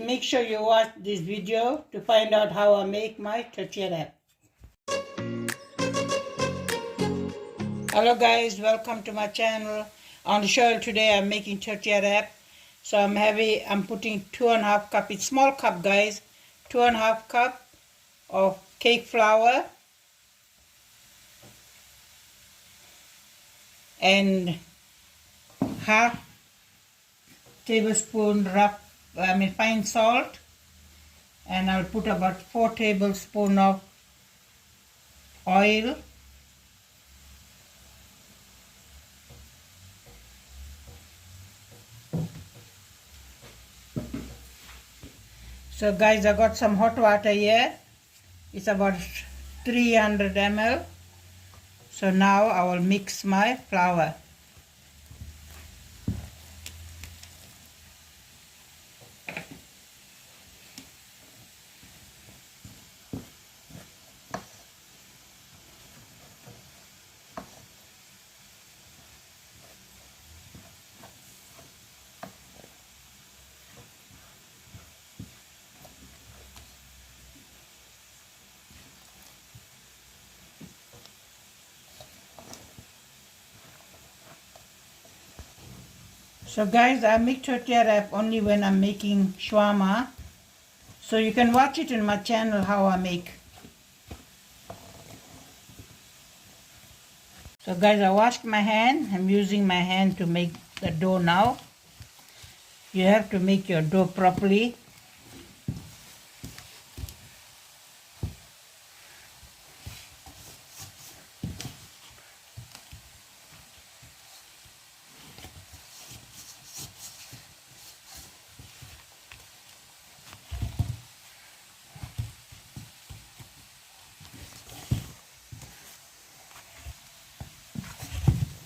make sure you watch this video to find out how I make my tortilla wrap. Hello guys, welcome to my channel. On the show today I'm making tortilla wrap. So I'm putting 2.5 cup, it's small cup guys, 2.5 cup of cake flour and half tablespoon fine salt, and I'll put about 4 tablespoons of oil, so guys I got some hot water here, it's about 300 ml. So now I will mix my flour. So guys, I make tortilla wrap only when I'm making shawarma. So you can watch it in my channel how I make. So guys, I washed my hand. I'm using my hand to make the dough now. You have to make your dough properly.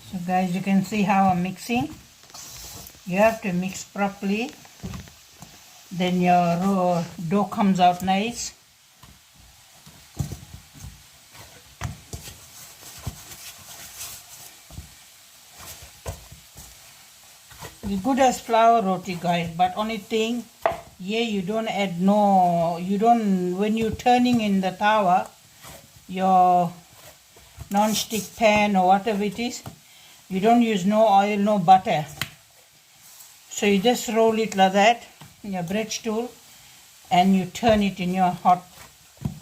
So guys, you can see how I'm mixing. You have to mix properly, then your dough comes out nice. It's good as flour roti guys, but only thing, you don't add when you're turning in the tawa, your non-stick pan or whatever it is, you don't use no oil, no butter. So you just roll it like that in your bread stool and you turn it in your hot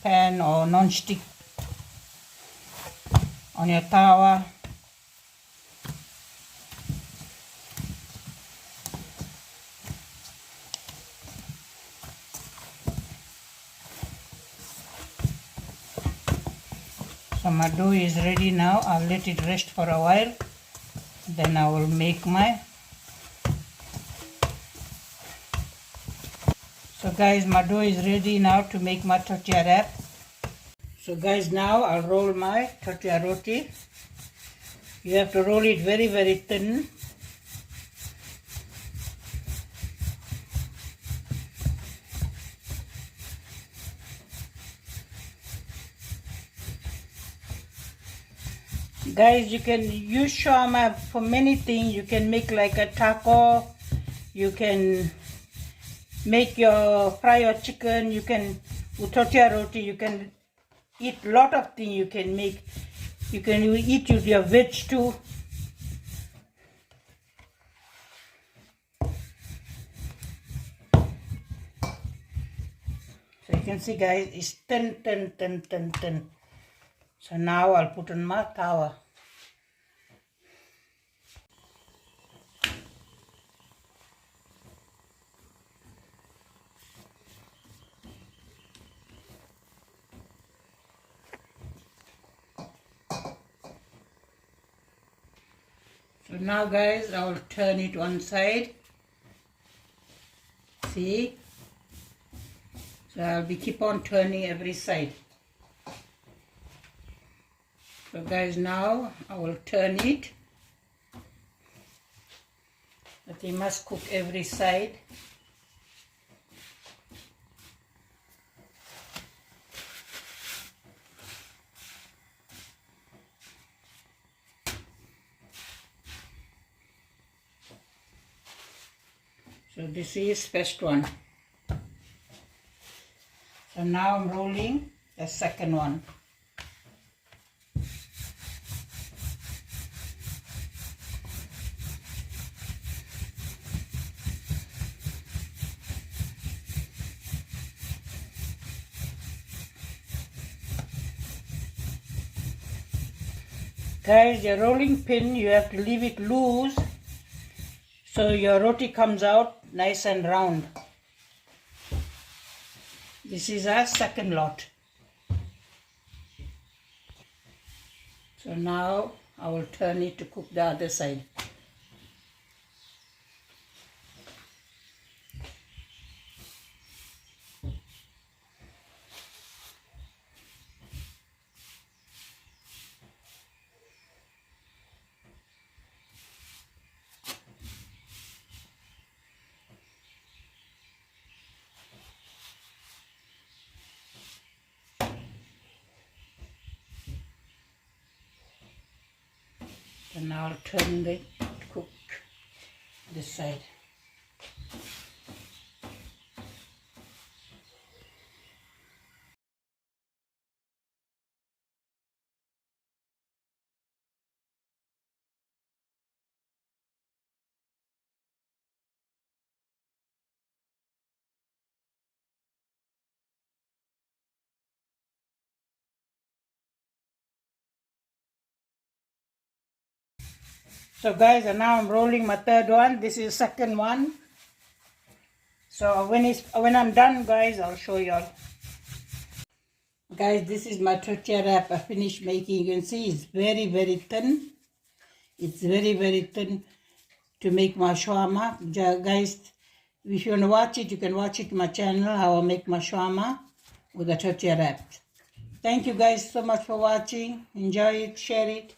pan or non-stick on your tawa. So my dough is ready now. I'll let it rest for a while. Then I will make my. So guys, my dough is ready now to make my tortilla wrap. So guys, now I'll roll my tortilla roti. You have to roll it very, very thin. Guys, you can use shawarma for many things. You can make like a taco. You can make fry your chicken. You can, with tortilla roti, you can eat a lot of things you can make. You can eat with your veg too. So you can see guys, it's thin. So now I'll put on my tawa. So now guys, I will turn it one side. See? So I'll keep on turning every side. So guys, now I will turn it. But you must cook every side. So this is first one. So now I'm rolling the second one. Guys, your rolling pin, you have to leave it loose so your roti comes out nice and round. This is our second lot. So now I will turn it to cook the other side. And now I'll turn it to cook this side. So guys, and now I'm rolling my third one. This is second one. So when I'm done, guys, I'll show y'all. Guys, this is my tortilla wrap I finished making. You can see it's very, very thin. It's very, very thin to make my shawarma. Guys, if you want to watch it, you can watch it on my channel, how I make my shawarma with a tortilla wrap. Thank you guys so much for watching. Enjoy it, share it.